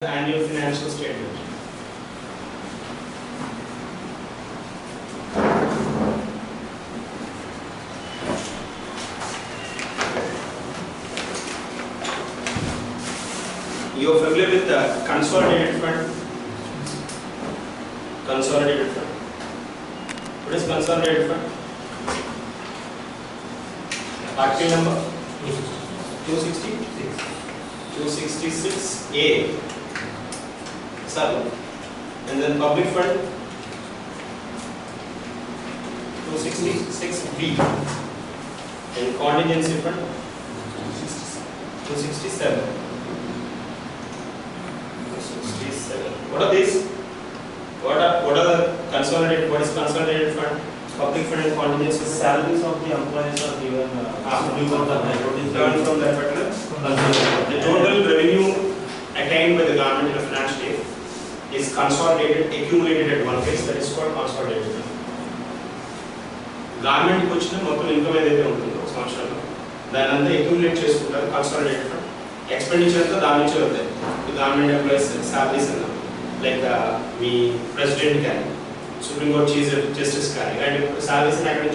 Annual financial statement. You are familiar with the consolidated fund? Consolidated fund. What is consolidated fund? Article number 266. 266A. And then public fund 266B and contingency fund 267. What are these? What are the consolidated? What is consolidated fund? Public fund and contingency. Salaries of the employees are given. Earned from that particular. The total revenue attained by the government in a financial year is consolidated, accumulated at one place. That is called consolidated. Government which is the income then accumulate consolidated fund. Expenditure is the government employees salaries like the president can, Supreme Court Chief Justice can, and salaries and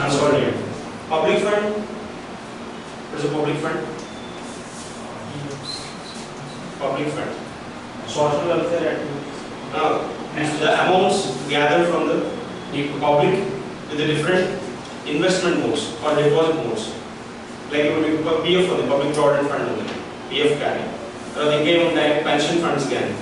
consolidated. Public fund. What is a public fund? Public fund. Social welfare activities. The amounts gathered from the public with the different investment modes or deposit modes. Like you would PF for the public provident fund, PF carry. They came on direct pension funds again.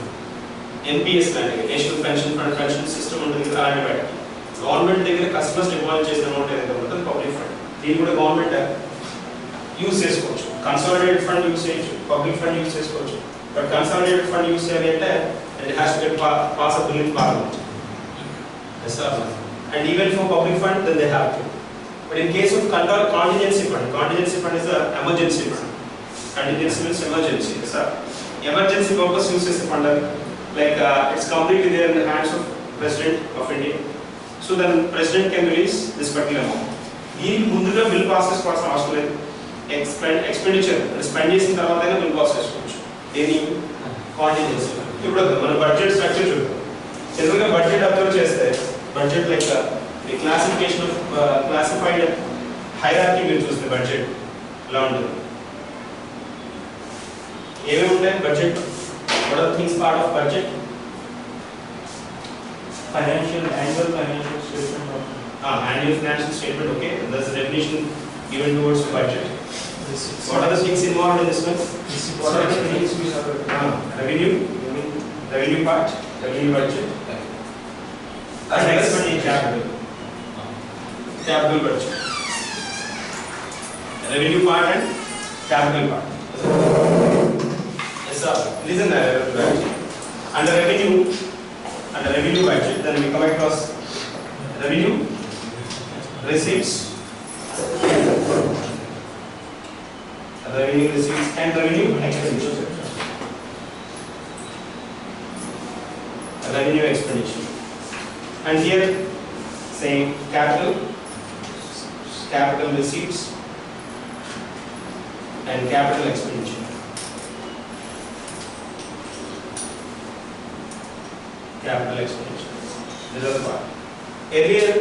NPS carry, National Pension Fund, pension system under the government. Government take customers deposit amount the public fund. They would a government usage coach. Consolidated fund usage, public fund usage coach. But consolidated fund usage and it has to get pass a bill in Parliament. Yes, sir. And even for public fund, then they have to. But in case of contingency fund is an emergency fund. Contingency means emergency. Yes, sir. Emergency purpose uses a fund like it's completely there in the hands of President of India. So then President can release this particular amount. This bill passes for some expenditure and spending in the bill process. Any contingency. If budget structure, budget approach is budget like the classification of classified hierarchy will choose the budget. London. Budget. What are the things part of budget? Annual financial statement. Annual financial statement. Okay, that's the definition given towards the budget. What are the things involved in this one? What are the things we have? Revenue part, revenue budget. Next one is capital budget. Revenue part and capital part. Yes, sir. Listen, under revenue budget, then we come across revenue, receipts. Revenue receipts and revenue expenditure. Revenue expenditure. And here saying capital receipts and capital expenditure. Capital expenditure. This is the part. Earlier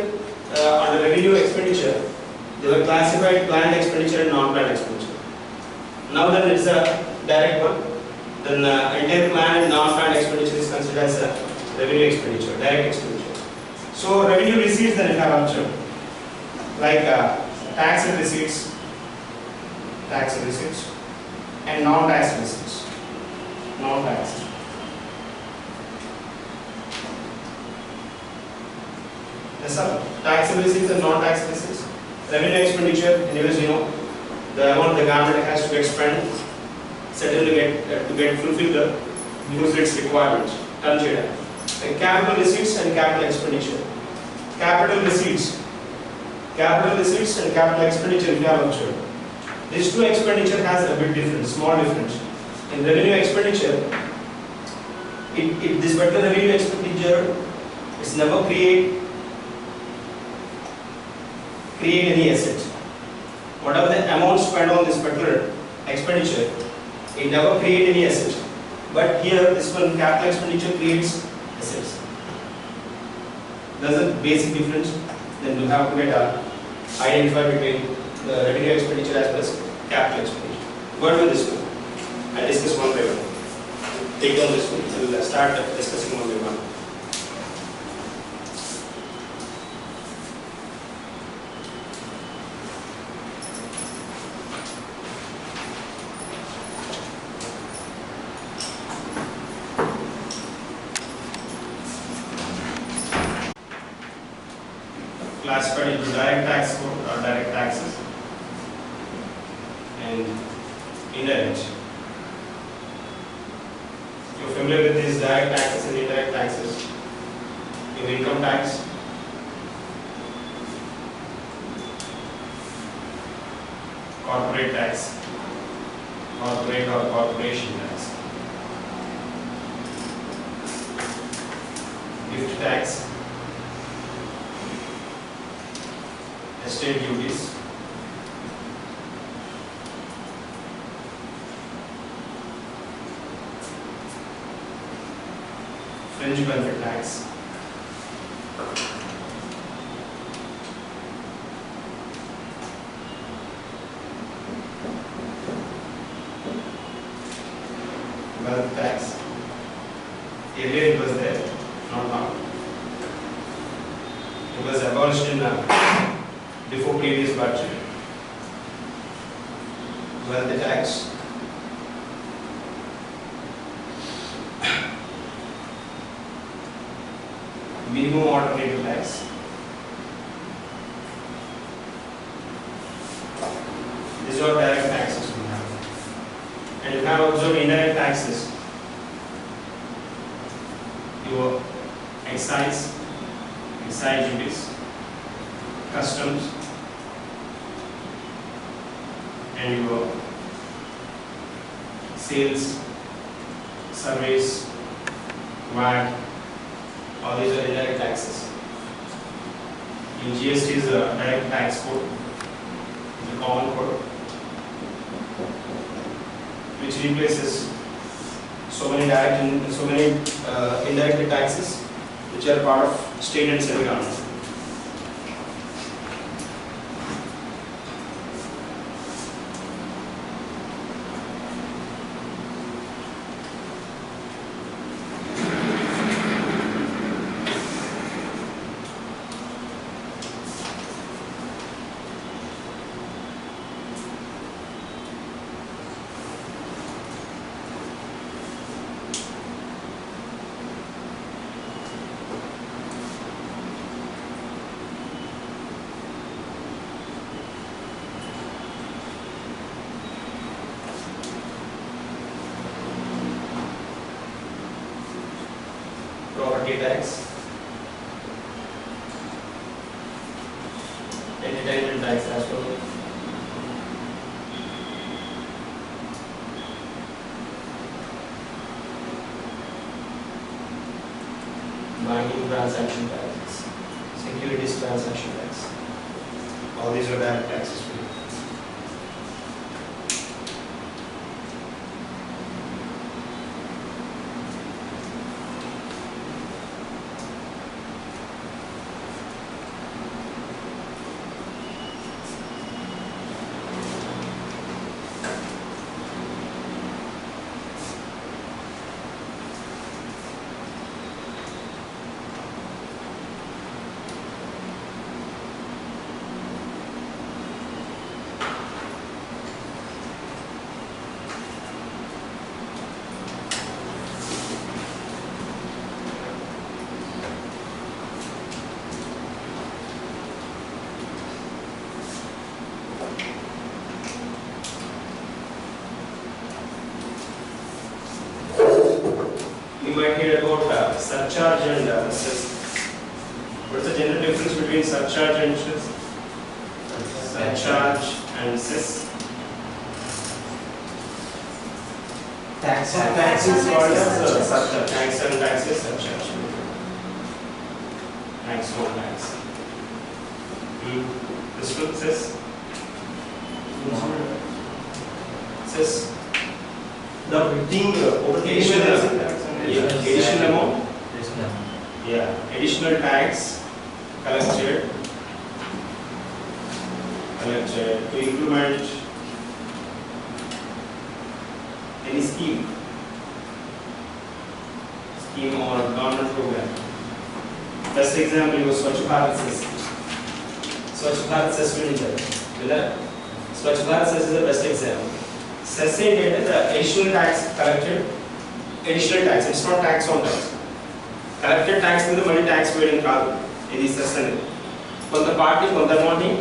under revenue expenditure, they were classified planned expenditure and non-planned expenditure. Now that it's a direct one, then entire planned and non-planned expenditure is considered as a revenue expenditure, direct expenditure. So revenue receipts then it have option like tax and receipts, and non-tax receipts, non-tax. Yes, sir. Tax and receipts and non-tax receipts. Revenue expenditure, anyways, you know, the amount the government has to expend certainly to fulfill its requirements. And capital receipts and capital expenditure. Capital receipts and capital expenditure we have observed. These two expenditure has a bit difference, small difference. In revenue expenditure, this particular revenue expenditure is never create any asset. Whatever the amount spent on this particular expenditure It never creates any asset. But here, this one capital expenditure creates assets. That's the basic difference. Then you have to get identify between the revenue expenditure as well as capital expenditure. What with this one? I'll discuss one by one. Take down this one. So we'll start discussing one by one. Classified into direct tax code or direct taxes and indirect. You're familiar with these direct taxes and indirect taxes. Your income tax, corporate tax, corporate or corporation tax, gift tax, estate duties, fringe benefit tax, wealth tax. Earlier it was there, not now. It was abolished in before previous budget. Wealth tax, minimum alternative tax, these are direct taxes we have. And you have observed indirect taxes. Your excise duties, customs, and your sales, surveys, VAT, all these are indirect taxes. In GST is a direct tax code, it's a common code, which replaces so many direct and so many indirect taxes, which are part of state and semi-government. Property tax, entertainment tax as well, banking transaction taxes, securities transaction tax. All these are direct taxes. You might hear about surcharge and cess. What's the general difference between surcharge and cess? Surcharge and cess. Tax is called as surcharge. Tax and tax is surcharge. Tax or tax. This one cess. Cess. The thing additional amount. Yeah, additional tax collected to implement any scheme or government program. Best example was Swachh Bharat Cess. Swachh Bharat Cess Swachh Bharat Cess is the best example. Cess is the additional tax collected. Additional tax, it's not tax on tax. Collected tax is the money tax paid in card. It is cess. For the party, for the money,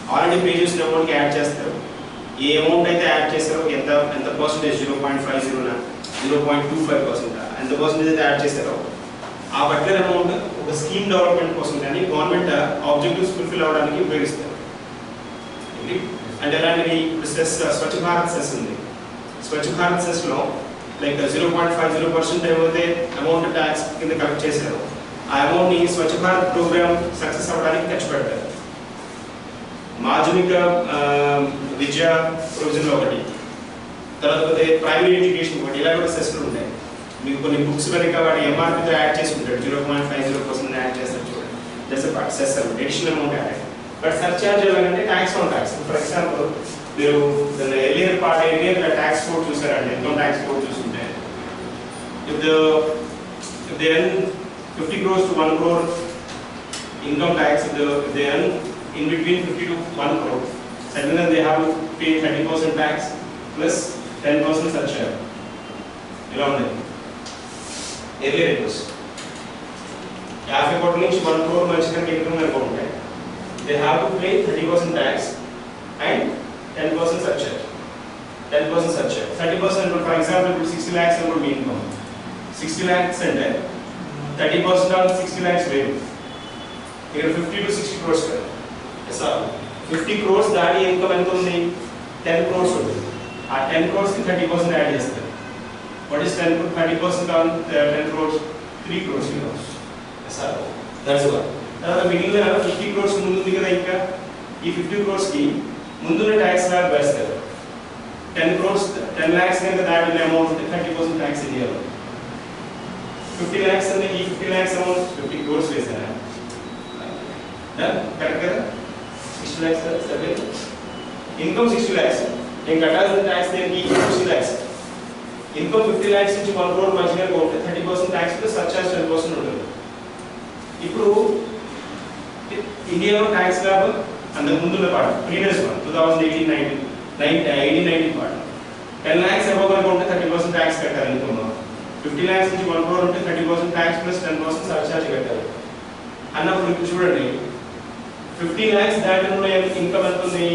already pages amount add chester. This amount add chester and the percentage 0.50 0.25%. And the percentage add chester. Our particular amount of scheme development person government objectives fulfill out and give very and then process Swachh Bharat Cess Swachh Bharat Cess law like 0.50% amount of tax in the collect chesaru. I amount is Swachh Bharat program success avadanikku kharchu pettaru. Madhyamika Vidya provision okati. Tarvata primary education okati ila kuda cess untayi. మీకు కొన్ని books వెనక వాడి ఎంఆర్పీతో add చేసి ఉంటాడు 0.50% add చేస్తారు చూడండి. That's a part cess additional amount add. But surcharge ఎలాగంటే tax on tax. For example మీరు ఎర్లియర్ ట్యాక్స్ కోడ్ చూసారండి, ఇన్కమ్ ట్యాక్స్ కోడ్ చూస్తుంటే if they earn 50 crores to 1 crore income tax, if they earn in between 50 to 1 crore, suddenly they have to pay 30% tax plus 10% surcharge. ఇలా ఉంది. Earlier it was 50 crore నుంచి 1 crore మంచిగా income అనుకుంటే they have to pay 30% tax and 10% surcharge. 10% surcharge. 30% for example 60 lakhs అనుకో మీ income 60 lakhs అంటే 30% on 60 lakhs వేరు. ఇక్కడ 50 to 60 crores కదా. ఎస్ఆ 50 crores దాని ఇన్కమ్ ఎంత ఉంది? 10 crores ఉంది. ఆ 10 crores కి 30% యాడ్ చేస్తారు. What is 30% on 10 crores? 3 crores. ఎస్ఆ దట్స్ వన్. తర్వాత మిగిలిన 50 crores ముందు ఉంది కదా, ఇంకా ఈ 50 crores కి ముందున్న ట్యాక్స్ లాగా వేస్తారు. 10 crores 10 lakhs కనుక దాటిన అమౌంట్ 30% ట్యాక్స్ ఇవ్వాలి. 50 lakhs అంటే ఈ 50 lakhs అమౌంట్ 50 crores వేసారా? కరెక్ట్ కదా? 60 lakhs సరే. Income 60 lakhs. నేను కట్టాల్సిన ట్యాక్స్ దేనికి? 60 lakhs. ఇన్కమ్ 50 lakhs నుంచి 1 crore మధ్యలో ఉంటే 30% ట్యాక్స్ ప్లస్ సర్చార్జ్ 10% ఉంటుంది. ఇప్పుడు ఇండియాలో ట్యాక్స్ లాభం అంతకు ముందున్న పాట ప్రీవియస్ వన్ 2018-19 పాట 10 lakhs అబౌవ్ కనుక ఉంటే 30% ట్యాక్స్ కట్టాలి ఇన్కమ్. 50 lakhs నుంచి 1 crore ఉంటే 30% ట్యాక్స్ ప్లస్ 10% సర్చార్జ్ కట్టాలి అన్నప్పుడు ఇప్పుడు చూడండి 50 lakhs దాటిన ఇన్కమ్ ఎంత ఉంది?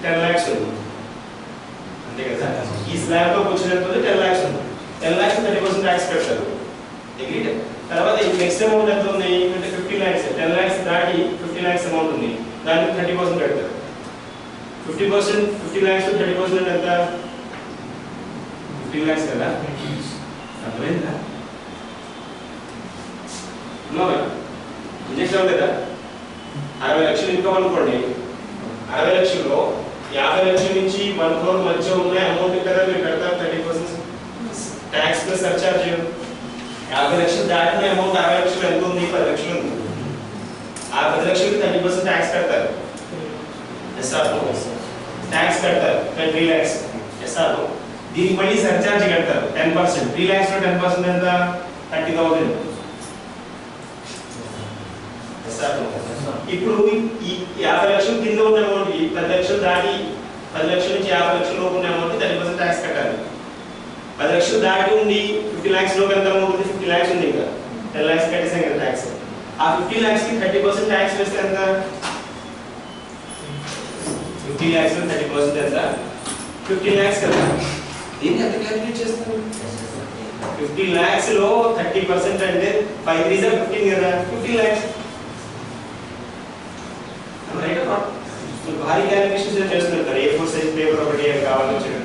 10 lakhs ఉంది అంతే కదా. ఈ స్లాబ్ లోకి వచ్చినప్పుడు 10 lakhs ఉంది. 10 lakhs 30% ట్యాక్స్ కట్టారు. అగ్రీడ్. తర్వాత ఈ నెక్స్ట్ అమౌంట్ ఎంత ఉంది అంటే 50 lakhs. 10 lakhs దాటి 50 lakhs అమౌంట్ ఉంది, దానికి 30% కడతారు. 50 lakhs తో 30% ఎంత? 50 lakhs కదా. అర్థమైందా? ఇంజెక్షన్ అవ్వలేదా? 60 లక్షలు ఇన్కమ్ అనుకోండి. 60 లక్షల్లో 50 లక్షల నుంచి 1 crore మధ్య ఉన్న అమౌంట్ కదా మీరు కడతారు 30% ట్యాక్స్ ప్లస్ సర్చార్జ్. 50 లక్షలు దాటిన అమౌంట్ 60 లక్షలు ఎంత ఉంది? 10 లక్షలు ఉంది. ఆ 10 లక్షలకి 30% ట్యాక్స్ కడతారు. ఎస్ఆర్ ట్యాక్స్ కడతారు 3 lakhs. ఎస్ఆర్ దీనికి మళ్ళీ సర్చార్జ్ కడతారు 10%. 3 lakhs లో 10% ఎంత? 30,000. ఎస్ఆర్ ఇప్పుడు ఈ 50 లక్షల కింద ఉన్న అమౌంట్ 10 లక్షలు దాటి 10 లక్షల నుంచి 50 లక్షల లోపు ఉన్న అమౌంట్ 30% ట్యాక్స్ కట్టాలి. 10 లక్షలు దాటి ఉండి 50 lakhs లోకి ఎంత అమౌంట్ ఉంది? 50 lakhs ఉంది. ఇంకా 10 lakhs కట్టేసాం కదా ట్యాక్స్. ఆ 50 lakhs కి 30% ట్యాక్స్ వేస్తే ఎంత? 50 lakhs లో 30% ఎంత? 50 lakhs కదా. దీన్ని ఎంత క్యాలిక్యులేట్ చేస్తారు? 50 lakhs లో 30% అంటే 5 3s are 15 కదా. 50 lakhs రైట్ ఆర్ నాట్? భారీ క్యాలిక్యులేషన్స్ చేస్తున్నారు. A4 సైజ్ పేపర్ ఒకటి కావాలని చెప్పి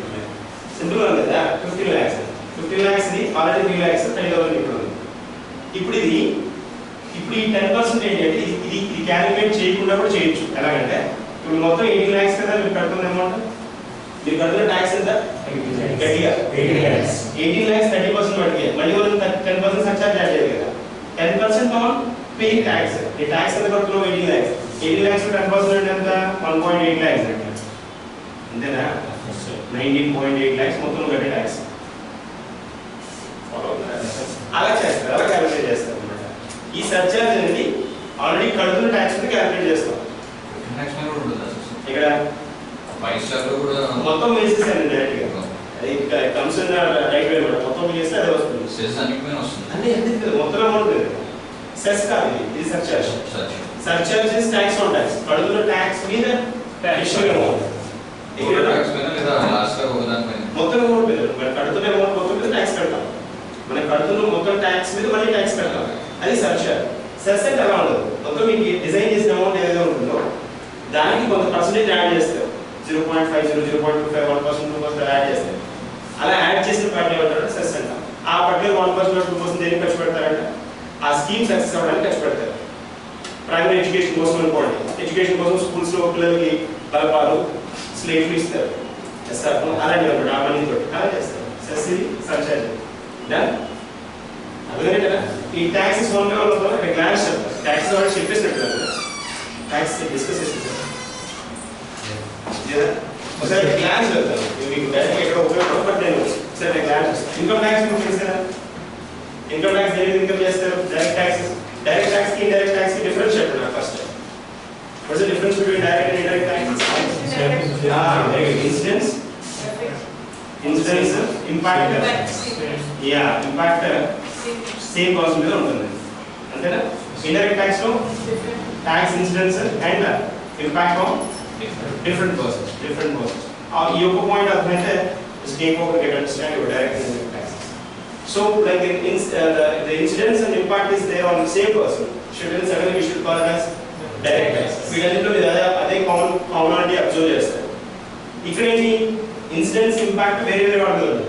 సింపుల్ గా కదా. 50 lakhs 50 lakhs ని ఆల్రెడీ 3 lakhs 30,000 ఇప్పుడు ఈ 10% ఏంటంటే ఇది క్యాలిక్యులేట్ చేయకుండా కూడా చేయొచ్చు. ఎలాగంటే ఇప్పుడు మొత్తం 18 lakhs కదా మీరు కడుతున్న అమౌంట్. మీరు కడుతున్న ట్యాక్స్ ఎంత? గట్టిగా 18 lakhs 30% పట్టుకే మళ్ళీ మనం 10% సర్చార్జ్ యాడ్ చేయాలి కదా. 10% ఆన్ పేయింగ్ ట్యాక్స్. ఈ ట్యాక్స్ ఎంత కడుతున్నాం? 18 lakhs. 18 lakhs కు 10% అంటే ఎంత? 1.8 lakhs అంటే అంతేనా? 19.8 lakhs మొత్తం కట్టే ట్యాక్స్. అలా చేస్తారు, అలా క్యాలిక్యులేట్ చేస్తారు అన్నమాట. ఈ సర్చార్జ్ అనేది ఆల్రెడీ కడుతున్న ట్యాక్స్ ని క్యాలిక్యులేట్ చేస్తాం. ఇక్కడ మొత్తం వేసేసాను డైరెక్ట్ గా. అది కమ్స్ ఇన్ రైట్ వే కూడా మొత్తం వేస్తే అదే వస్తుంది. అంటే ఎందుకు మొత్తం అమౌంట్ లేదు. సెస్ కాదు, ఇది surcharge. Surcharge is tax on tax. కడుతున్న ట్యాక్స్ మీద అడిషనల్ అమౌంట్. ఇక్కడ ట్యాక్స్ మీద లేదా లాస్ట్ లో ఒకదానిపైన మొత్తం అమౌంట్ మీద మనం కడుతున్న అమౌంట్ మొత్తం మీద ట్యాక్స్ కడతాం. మనం కడుతున్న మొత్తం ట్యాక్స్ మీద మళ్ళీ ట్యాక్స్ కడతాం. అది సర్చార్జ్. సెస్ అంటే అలా ఉండదు. మొత్తం మీకు డిజైన్ చేసిన అమౌంట్ ఏదైతే ఉంటుందో దానికి కొంత పర్సెంటేజ్ యాడ్ చేస్తారు. 0.50, 0.25, 1%, 2% యాడ్ చేస్తారు. అలా యాడ్ చేసిన పార్టీ ఏమంటారు? సెస్ అంటాం. ఆ పర్టికులర్ 1%, 2% దేనికి ఖర్చు పెడతారంటే ఆ స్కీమ్ సక్సెస్ అవ్వడానికి ఖర్చు పెడతారు. ప్రైమరీ ఎడ్యుకేషన్ కోసం అనుకోండి. ఎడ్యుకేషన్ కోసం స్కూల్స్ లో పిల్లలకి బలపాలు స్లేట్లు ఇస్తారు. చేస్తారు అలాంటివి అనమాట. ఆ మనీ తోటి అలా చేస్తారు. సెస్ ఇది సర్చార్జ్. అందుకనే కదా ఈ ట్యాక్సెస్ ఓన్లీ వాళ్ళు గ్లాన్స్ చెప్తారు. ట్యాక్సెస్ వాళ్ళు చెప్పేసినట్టు కదా ట్యాక్స్ డిస్కస్ చేస్తారు. ఒకసారి గ్లాన్స్ వెళ్తాను మీకు డైరెక్ట్ ఎక్కడ ఉపయోగపడదు. బట్ నేను ఒకసారి గ్లాన్స్ ఇన్కమ్ ట్యాక్స్ మీకు తెలుసు కదా. ఇన్కమ్ ట్యాక్స్ ఏది ఇన్కమ్ చేస్తారు? Direct taxes. డైరెక్ట్ ట్యాక్స్ కి ఇండైరెక్ట్ ట్యాక్స్ కి డిఫరెన్స్ చెప్పండి నాకు first. What's the difference between direct and indirect taxes? Incidence, impact. Impact same cost మీద ఉంటుంది అంతేనా? ఇండైరెక్ట్ ట్యాక్స్ లో tax incidence and impact on different persons. ఈ ఒక పాయింట్ అర్థమైతే take over get understand your direct and indirect taxes. So like the incidence and impact is there on the same person. Shouldn't suddenly we should call it as direct taxes. వీళ్ళందరిలో అదే commonality observe చేస్తారు. ఇక్కడ ఏంటి? Incidence impact వేరే వేరే వాడగలరు.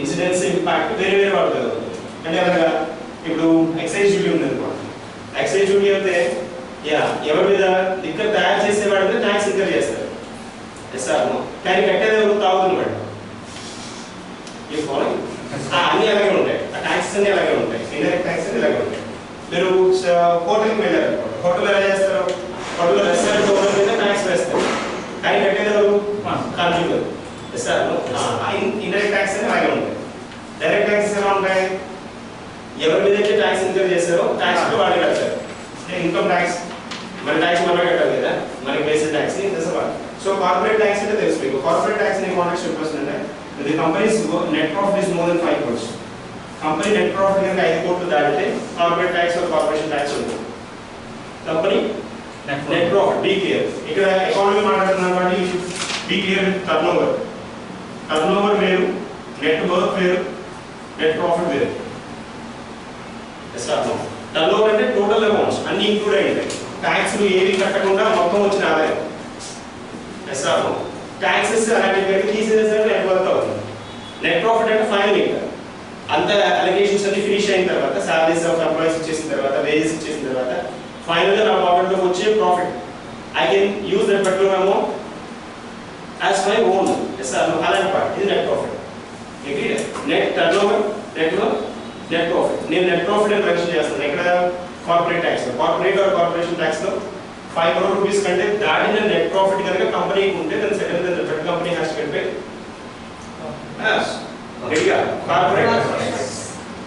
Incidence impact వేరే వేరే వాడగలరు అంటే అలాగా ఇప్పుడు ఎక్సైజ్ డ్యూటీ ఉంది అనుకోండి. ఎక్సైజ్ డ్యూటీ అయితే ఎవరి మీద లిక్కర్ తయారు చేసేవాడి మీద ట్యాక్స్ ఇన్కర్ చేస్తారు. కానీ కట్టేది ఎవరు? తాగుతున్నవాడు. అన్ని అలాగే ఉంటాయి. ఆ ట్యాక్సెస్ అన్ని అలాగే ఉంటాయి. ఇండైరెక్ట్ ట్యాక్స్ అన్ని అలాగే ఉంటాయి. మీరు హోటల్కి వెళ్ళారు. హోటల్ ఎలా చేస్తారు? హోటల్లో రెస్టారెంట్ ఓనర్ మీద ట్యాక్స్ వేస్తారు. కానీ కట్టేది ఎవరు? కన్జ్యూమర్. ఇండైరెక్ట్ ట్యాక్స్ అన్ని అలాగే ఉంటాయి. డైరెక్ట్ ట్యాక్సెస్ ఎలా ఉంటాయి? ఎవరి మీద అయితే ట్యాక్స్ ఇన్కర్ చేస్తారో ట్యాక్స్ వాళ్ళు కడతారు. ఇన్కమ్ ట్యాక్స్ మన ట్యాక్స్ మనం కట్టాలి కదా, మనకి బేసిక్ ట్యాక్స్ ని తెలుసుకోవాలి. సో కార్పొరేట్ ట్యాక్స్ అంటే తెలుసు మీకు. కార్పొరేట్ ట్యాక్స్ ని కాంటాక్ట్ చెప్పొస్తుందంటే the companies net profit is more than 5 crores. Company net profit కనుక 5 కోట్లు దాటితే corporate tax or corporation tax ఉంటుంది. Company net profit be clear. ఇక్కడ ఎకానమీ మాట్లాడుతున్నాం కాబట్టి you should be clear with turnover. Turnover వేరు, నెట్ వర్త్ వేరు, net profit వేరు. టర్నోవర్ అంటే టోటల్ అమౌంట్స్ అన్ని ఇంక్లూడ్ అయి ఉంటాయి. ట్యాక్స్లు ఏవి కట్టకుండా మొత్తం వచ్చిన ఆదాయం. ట్యాక్సెస్ అలాంటివి తీసేసేసరికి నెట్ వర్త్ అవుతుంది. నెట్ ప్రాఫిట్ అంటే ఫైనల్ ఇంకా అంత అలిగేషన్స్ అన్ని ఫినిష్ అయిన తర్వాత, సాలరీస్ ఆఫ్ ఎంప్లాయీస్ ఇచ్చేసిన తర్వాత, వేజెస్ ఇచ్చేసిన తర్వాత ఫైనల్ గా నా పాకెట్ లోకి వచ్చే profit I can use that particular amount as my own. అలాంటి పార్ట్ ఇది net profit. Net turnover, net worth, net profit. నేను నెట్ ప్రాఫిట్ అని మెన్షన్ చేస్తాను. ఇక్కడ కార్పొరేట్ ట్యాక్స్ లో, కార్పొరేట్ ఆర్ కార్పొరేషన్ ట్యాక్స్ లో 5 crore rupees కంటే దాటిన నెట్ ప్రాఫిట్ కనుక కంపెనీకి ఉంటే దాని second that company has to pay corporate.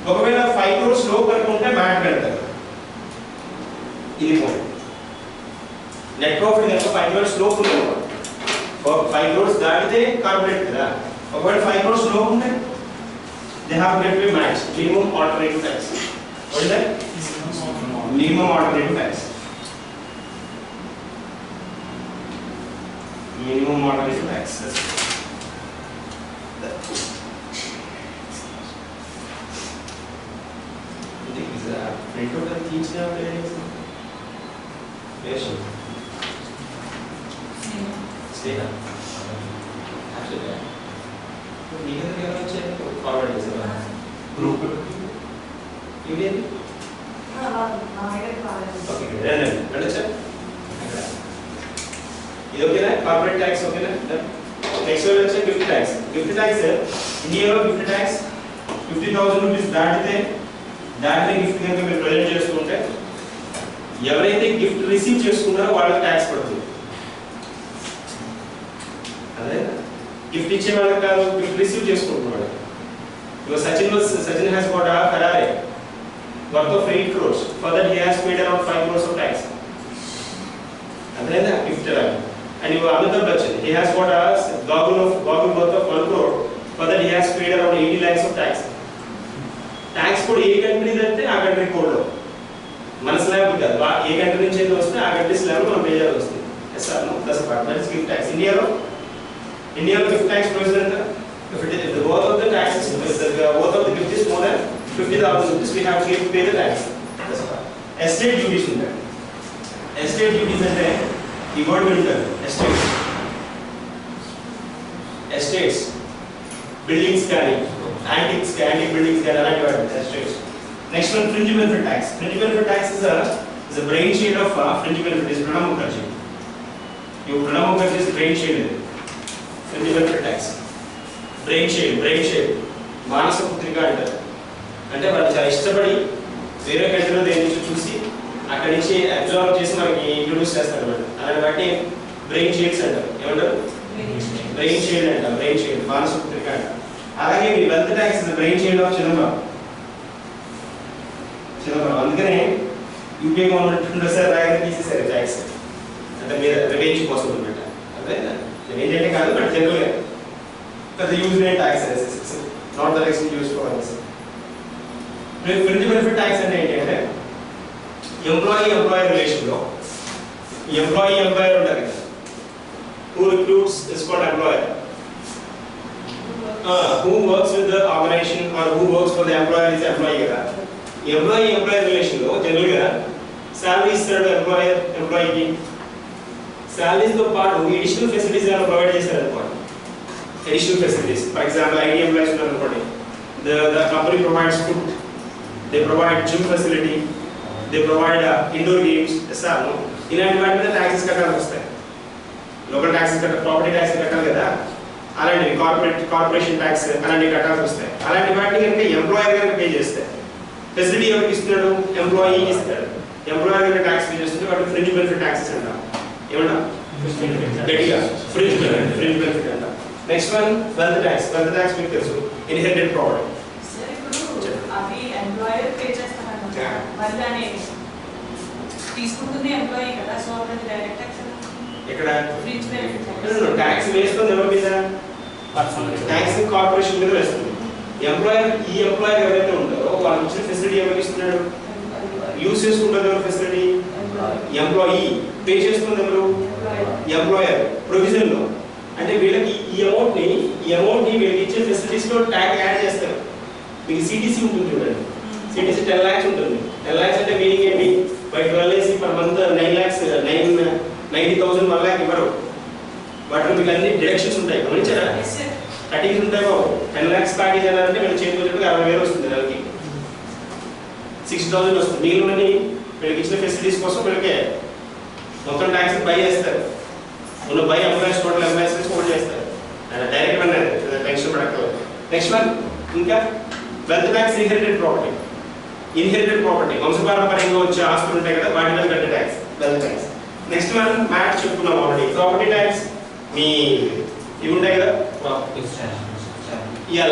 ఒకవేళ 5 crores లో కనుక ఉంటే బ్యాట్ పెడతారు. ఇది పాయింట్. నెట్ ప్రాఫిట్ కనుక 5 crores లో ఉంటే 5 crores దాటితే కార్పొరేట్ కదా. ఒకవేళ 5 crores లో ఉంటే they have to pay max minimum alternative tax. What is that? Minimum alternative tax. Minimum alternative tax. Is that print out the teach now there? Yes. Stay up. Actually. Even if you are check forward is group. You did? Okay, then let's check. Is okay na? Corporate tax okay na? Next వచ్చే gift tax. Gift tax ఇండియాలో gift tax 50,000 rupees దాటితే gift కనుక మీరు present చేస్తుంటే ఎవరైతే gift receive చేసుకుంటారో వాళ్ళకి tax పడుతుంది. అదే గిఫ్ట్ ఇచ్చే వాళ్ళకి కాదు, గిఫ్ట్ రిసీవ్ చేసుకుంటున్నాడు. Sachin has got a Ferrari worth of 8 crores. For that he has paid around 5 crores of tax. That's gift. And you Amitabh Bachchan, he has got a goggle worth of 1 crore. For that he has paid around 80 lakhs of tax. Tax code A country అంటే ఆ country code లో మన slab కాదు, ఏ country నుంచి అయితే వస్తే ఆ country slab మనం పే చేయాల్సి వస్తుంది. Yes or no? That's part. That's gift tax. ఇండియాలో గిఫ్ట్ ట్యాక్స్ ప్రొవిజన్ ఎంత? If the worth of the tax is, if the worth of the gift is more than 50,000 rupees, we have to pay the tax. Estate duties ఉంటాయి. Estate duties అంటే ఈ word వింటారు. Estates, buildings కానీ, antique buildings కానీ అలాంటి వాటి estates. Next one, fringe benefit tax. Fringe benefit tax is a brain shield of fringe benefit. Is Pranab Mukherjee. Pranab Mukherjee's brain shield. Fringe benefit tax. Brainchild మానస పుత్రిక అంటారు. అంటే వాళ్ళు చాలా ఇష్టపడి వేరే కంట్రీలో దేని నుంచి చూసి అక్కడి నుంచి అబ్జర్వ్ చేసి మనకి ఇంట్రొడ్యూస్ చేస్తారు అన్నమాట. అలాంటి వాటిని బ్రెయిన్ షేడ్స్ అంటారు. ఏమంటారు? బ్రెయిన్ షేడ్ అంటారు. బ్రెయిన్ షేడ్ మానస పుత్రిక అంటారు. అలాగే మీ wealth tax is brainchild of Chidambaram. అందుకనే యూపీ గవర్నమెంట్ సార్ రాయగా తీసేసారు ట్యాక్స్. అంటే మీరు రెవెన్యూ కోసం అనమాట. అదే రెవెన్యూ అంటే కాదు, బట్ జనరల్గా the use rate tax is not the next used for this. Fringe benefit tax అంటే ఏంటంటే ఎంప్లాయీ రిలేషన్ లో ఎంప్లాయర్ ఉంటారు కదా, who recruits is called employer, who works with the organization or who works for the employer is employee కదా. Employee relation లో general గా salary ఇస్తాడు ఎంప్లాయీకి. Salaries తో పాటు ఎడిషనల్ ఫెసిలిటీస్ ఏమైనా ప్రొవైడ్ చేస్తారు అనుకోండి. Additional facilities. For example, IT employees are reporting. The company provides food, they provide gym facility, they provide indoor games. Yes or no? ఇలాంటి వాటి మీద ట్యాక్సెస్ కట్టాల్సి వస్తాయి. లోకల్ ట్యాక్సెస్ ప్రాపర్టీ ట్యాక్స్ కట్టాలి కదా, అలాంటివి కార్పొరేషన్ ట్యాక్స్ అలాంటివి కట్టాల్సి వస్తాయి. అలాంటి వాటిని కనుక ఎంప్లాయర్ కనుక పే చేస్తే, ఫెసిలిటీ ఎవరికి ఇస్తున్నాడు? ఎంప్లాయీ ఇస్తాడు. ఎంప్లాయర్ కనుక ట్యాక్స్ పే చేస్తుంటే వాటికి ఫ్రింజ్ బెనిఫిట్ ట్యాక్సెస్ అంటాం. ఏమన్నా గట్టిగా ఫ్రింజ్ బెనిఫిట్ అంటాం. Next one, wealth tax. Wealth tax మీకు తెలుసు, inherited property. Sir, ఇప్పుడు అవి ఎంప్లాయర్ పే చేస్తారన్నమాట. మరి దాని తీసుకుంటుంది ఎంప్లాయీ కదా, సో అది డైరెక్ట్ ట్యాక్స్ ఎక్కడ? ఫ్రింజ్ బెనిఫిట్ ట్యాక్స్ వేస్తుంది ఎవరి మీద? ట్యాక్స్ కార్పొరేషన్ మీద వేస్తుంది. ఎంప్లాయర్ ఎవరైతే ఉంటారో వాళ్ళకి ఇచ్చిన ఫెసిలిటీ ఎవరికి ఇస్తున్నాడు? యూజ్ చేసుకుంటారు ఎవరు ఫెసిలిటీ? ఎంప్లాయీ. పే చేస్తుంది ఎవరు? ఎంప్లాయర్. ప్రొవిజన్ లో అంటే వీళ్ళకి ఈ అమౌంట్ ని వీళ్ళకి ఇచ్చే ఫెసిలిటీస్ లో ట్యాక్స్ యాడ్ చేస్తారు. మీకు సిటీసీ ఉంటుంది చూడండి, సిటీసీ 10 lakhs ఉంటుంది. 10 lakhs అంటే మీనింగ్ ఏంటి? బై 12 వేసి పర్ మంత్ 9 lakhs 90,000 1 lakh ఇవ్వరు. వాటిలో మీకు అన్ని డిడక్షన్స్ ఉంటాయి. గమనించారా? కటింగ్స్ ఉంటాయి బాబు. 10 lakhs ప్యాకేజ్ అన్నారంటే వీళ్ళు చేతికి వచ్చేటప్పుడు 60,000 వస్తుంది నెలకి. 60,000 వస్తుంది. మిగిలినని వీళ్ళకి ఇచ్చిన ఫెసిలిటీస్ కోసం వీళ్ళకి మొత్తం ట్యాక్స్ పై చేస్తారు. ఉన్న by employees total employees hold చేస్తారు. డైరెక్ట్ వన్ టెన్షన్ పడక్కర్లేదు. నెక్స్ట్ వన్ ఇంకా వెల్త్ ట్యాక్స్. ఇన్హెరిటెడ్ ప్రాపర్టీ వంశపారంపర్యంగా వచ్చే ఆస్తులు ఉంటాయి కదా, వాటి మీద కట్టే tax wealth tax. Next one MAT చెప్పుకున్నాం ఆల్రెడీ. ప్రాపర్టీ ట్యాక్స్ మీ ఇవి ఉంటాయి కదా,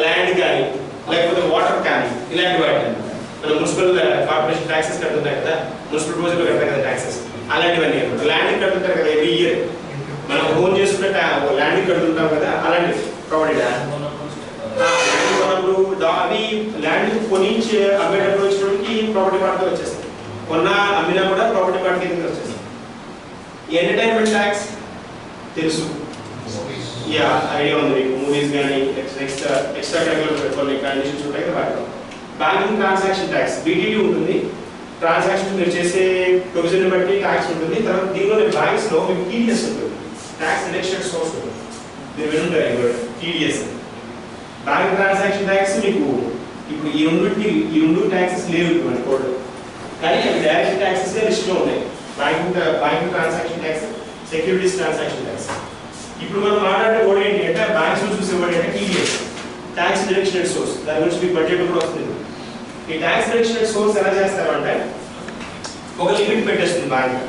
ల్యాండ్ కానీ లేకపోతే వాటర్ కానీ ఇలాంటి వాటి మన మున్సిపల్ కార్పొరేషన్ ట్యాక్సెస్ కడుతుంటాయి కదా, మున్సిపల్ రోజుల్లో కడతాయి కదా ట్యాక్సెస్, అలాంటివన్నీ అనమాట. ల్యాండ్ కడుతుంటారు కదా ఎవ్రీ ఇయర్, మనం ఓన్ చేసుకుంటే ల్యాండ్ కడుతుంటాం కదా, అలాంటి ప్రాపర్టీ ట్యాక్స్. అవి ల్యాండ్ కొనించి అమ్మేటప్పుడు వచ్చినప్పటికి ప్రాపర్టీ పార్టీ వచ్చేస్తుంది. కొన్న అమ్మినా కూడా ప్రాపర్టీ పార్టీ కింద వచ్చేస్తుంది. ఎంటర్టైన్మెంట్ ట్యాక్స్ తెలుసు, ఐడియా ఉంది మీకు. మూవీస్ కానీ ఎక్స్ట్రా కరికులర్ కొన్ని కండిషన్స్ ఉంటాయి కదా వాటిలో. బ్యాంకింగ్ ట్రాన్సాక్షన్ ట్యాక్స్ BTT ఉంటుంది. ట్రాన్సాక్షన్ మీరు చేసే ప్రొవిజన్ బట్టి ట్యాక్స్ ఉంటుంది. తర్వాత దీనిలో బ్యాంక్స్ లో మీకు TDS ఉంటుంది, ట్యాక్స్ డిడక్షన్ సోర్స్ ఉంటుంది. మీరు వినుంటారు TDS. బ్యాంక్ ట్రాన్సాక్షన్ ట్యాక్స్ మీకు ఇప్పుడు ఈ రెండు ట్యాక్సెస్ లేవు ఇటువంటి కోడ్, కానీ అవి డైరెక్ట్ ట్యాక్సెస్ లిస్ట్లో ఉన్నాయి. Banking transaction tax, securities transaction tax. ఇప్పుడు మనం మాట్లాడే కోడ్ ఏంటి అంటే బ్యాంక్స్ లో చూసేవాడు అంటే టీడీఎస్, ట్యాక్స్ డిడక్షన్ సోర్స్. దాని గురించి మీకు బడ్జెట్ కూడా వస్తుంది. ఈ ట్యాక్స్ డిడక్షన్ సోర్స్ ఎలా చేస్తారు అంటే ఒక లిమిట్ పెట్టేస్తుంది బ్యాంక్.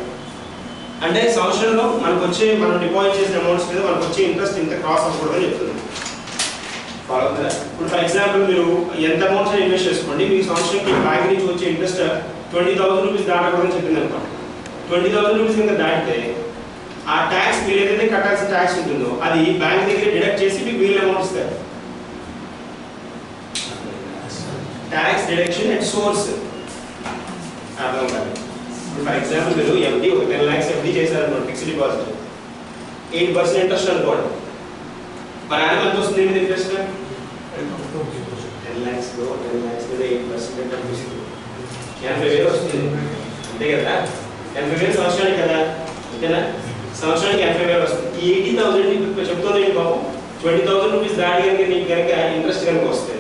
అంటే సంవత్సరంలో మనకు వచ్చే మనం డిపాజిట్ చేసిన అమౌంట్స్ మీద మనకు వచ్చే ఇంట్రెస్ట్ ఇంత క్రాస్ అవ్వకూడదని చెప్తుంది. ఫాలో అవుతుందా? ఇప్పుడు ఫర్ ఎగ్జాంపుల్ మీరు ఎంత అమౌంట్స్ ఇన్వెస్ట్ చేసుకోండి, మీ సంవత్సరంకి బ్యాంక్ నుంచి వచ్చే ఇంట్రెస్ట్ 20,000 రూపీస్ దాటకూడదని చెప్పింది అనుకోండి. 20,000 రూపీస్ కింద దాటితే ఆ ట్యాక్స్ మీరు ఏదైతే కట్టాల్సిన ట్యాక్స్ ఉంటుందో అది బ్యాంక్ దగ్గర డిడక్ట్ చేసి మీకు వీళ్ళ అమౌంట్ ఇస్తారు. ట్యాక్స్ డిడక్షన్ అట్ సోర్స్ అర్థం కాదు. ఫర్ ఎగ్జాంపుల్ మీరు ఎండి ఒక 10 lakhs ఎండి చేశారనుకోండి, ఫిక్స్డ్ డిపాజిట్ 8% ఇంట్రెస్ట్ అనుకోండి. మరి ఆయన ఎంత వస్తుంది మీద ఇంట్రెస్ట్? 10 lakhs లో 10 lakhs మీద 8% ఇంట్రెస్ట్ 80,000 వస్తుంది అంతే కదా. 80,000 సంవత్సరానికి కదా, అంతేనా? సంవత్సరానికి 80,000 వస్తుంది. ఈ 80,000 ఇప్పుడు చెప్తుంది బాబు 20,000 రూపీస్ దాటి కనుక నీకు కనుక ఇంట్రెస్ట్ కనుక వస్తే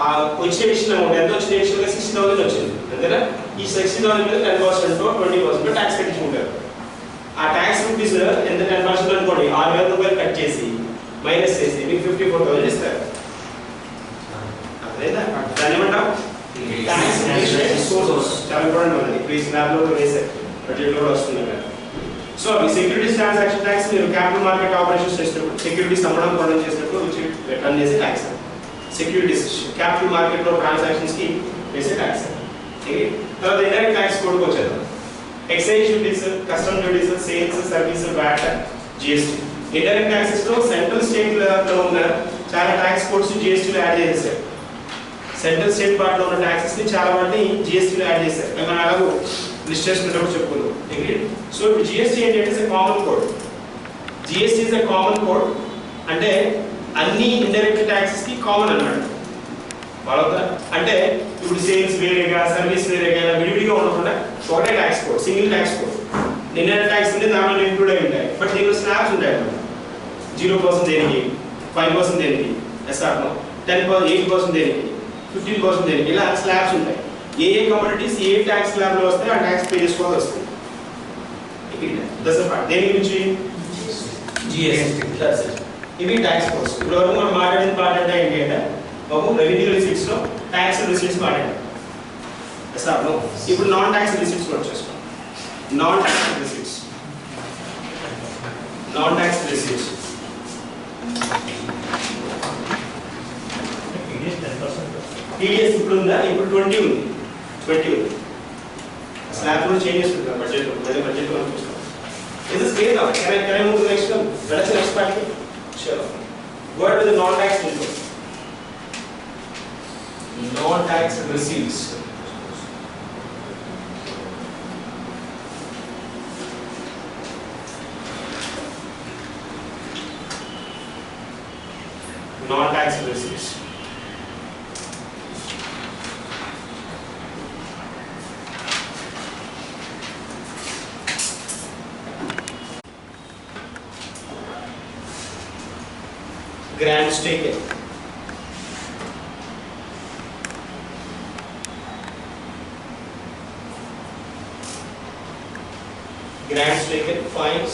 ఆ వచ్చే ఎడిషన్ అమౌంట్ ఎంత వచ్చింది? ఎడిషనల్గా 60,000 వచ్చింది అంతేనా. ఈ 60,000 మీద 10% 20% ట్యాక్స్ కట్టించుకుంటారు. ఆ ట్యాక్స్ రూపీస్ ఎంత 10% అనుకోండి, 6,000 రూపాయలు కట్ చేసి మైనస్ చేసి మీకు 54,000 ఇస్తారు. అదేనా దాన్ని ఏమంటాం? Tax deduction sources. చాలా ఇంపార్టెంట్ మనది. ప్లీజ్ ల్యాబ్ లో వేసే బడ్జెట్ లో వస్తుంది కదా. సో ఈ సెక్యూరిటీస్ ట్రాన్సాక్షన్ ట్యాక్స్ మీరు క్యాపిటల్ మార్కెట్ ఆపరేషన్స్ చేసినప్పుడు, సెక్యూరిటీస్ అమ్మడం కొనడం చేసినప్పుడు రిటర్న్ చేసే ట్యాక్స్. సెక్యూరిటీస్ క్యాపిటల్ మార్కెట్ లో ట్రాన్సాక్షన్స్ కి వేసే ట్యాక్స్. తర్వాత ఇండైరెక్ట్ ట్యాక్స్ కోడ్కి వచ్చేద్దాం. Excise duties, custom duties, sales, service, VAT, GST. Indirect taxes లో సెంట్రల్ స్టేట్ లో ఉన్న చాలా ట్యాక్స్ కోడ్స్ జిఎస్టీలో యాడ్ చేసేసారు. సెంట్రల్ స్టేట్ పార్ట్ లో ఉన్న ట్యాక్సెస్ ని చాలా వాటిని జిఎస్టీలో యాడ్ చేశారు. మనం అలాగూ లిస్ట్ చేసుకున్నప్పుడు చెప్పుకుందాం. సో ఇప్పుడు జిఎస్టీ ఏంటంటే common code. GST is a common code అంటే అన్ని ఇండైరెక్ట్ ట్యాక్సెస్ కి కామన్ అన్నమాట. అంటే ఇప్పుడు సేల్స్ వేరేగా, సర్వీస్ వేరేగా, విడివిడిగా ఉండకుండా ఒకటే tax code, single tax code. Indirect tax అంటే దానిలో ఇంక్లూడ్ అయి ఉంటాయి. బట్ దీనిలో స్లాబ్స్ ఉంటాయి అన్నమాట. 0% దేనికి, 5% దేనికి, ఎస్ఆర్నో 10%, 8% దేనికి, 15% దేనికి, ఇలా స్లాబ్స్ ఉంటాయి. ఏ కమోడిటీస్ ఏ ట్యాక్స్ స్లాబ్ లో వస్తాయి ఆ ట్యాక్స్ పే చేసుకోవాల్సి వస్తుంది. దేని గురించి? జిఎస్టీ. ఇవి ట్యాక్స్ కోడ్స్. ఇప్పుడు వరకు మనం మాట్లాడిన పార్ట్ అంటే ఏంటి అంటే బాబు రెవెన్యూ రిసీట్స్ లో ట్యాక్స్ రిసీట్స్ మాట్లాడాం. ఎస్ఆర్నో. ఇప్పుడు నాన్ ట్యాక్స్ రిసీట్స్ కూడా వచ్చేస్తాం. Non tax receipts. Non tax receipts TDS ఇప్పుడు ఉందా? ఇప్పుడు 20 ఉంది. 20 ఉంది. స్లాబ్ లో చేంజ్ చేస్తుంటాం బడ్జెట్ లో. మళ్ళీ బడ్జెట్ లో చూస్తాం. Is this clear now? Can I move to the next one? Let us the next part. Sure. Go ahead with the non-tax info. Non-tax receipts. Non-tax receipts. Grants taken. Grants taken, fines,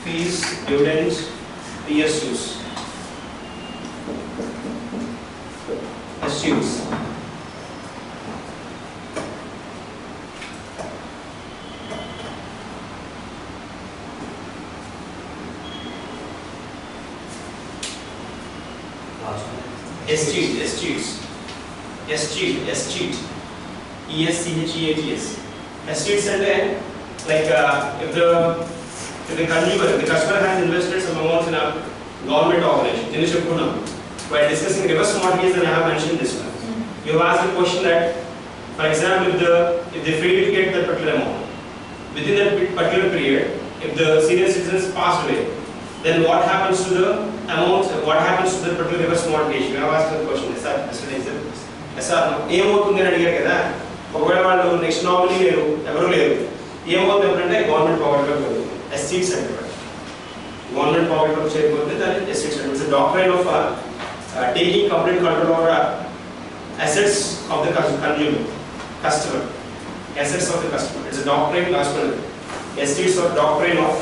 fees, dividends, PSUs. SUs. S-cheat, E-S-C-H-E-A-T-S. S-cheats and like if the consumer, the customer has invested some amounts in a government organization. While discussing reverse mortgage, and I have mentioned this one. You have asked a question that, for example, if they fail to get that particular amount within that particular period, if the senior citizens passed away, then what happens to the amount? What happens to the particular reverse mortgage? You have asked the question. Is that ఏమవుతుంది అని అడిగారు కదా. ఒకవేళ వాళ్ళు next nominee లేరు, ఎవరు లేరు, ఏమవుతుంది అంటే గవర్నమెంట్ పాకెట్లోకి వెళ్తుంది. ఎస్సీట్స్ అంటే గవర్నమెంట్ పాకెట్లోకి చేయకపోతే దాన్ని ఎస్సీట్స్ అంటే it's doctrine of taking complete control over assets of the customer, assets of the customer. It's a doctrine, last one. Estates of doctrine of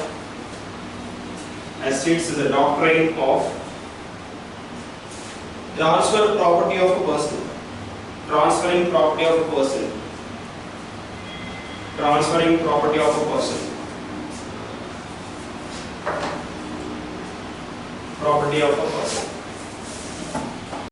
as states is the doctrine of transfer property of a person. Transferring property of a person. Transferring property of a person. Property of a person.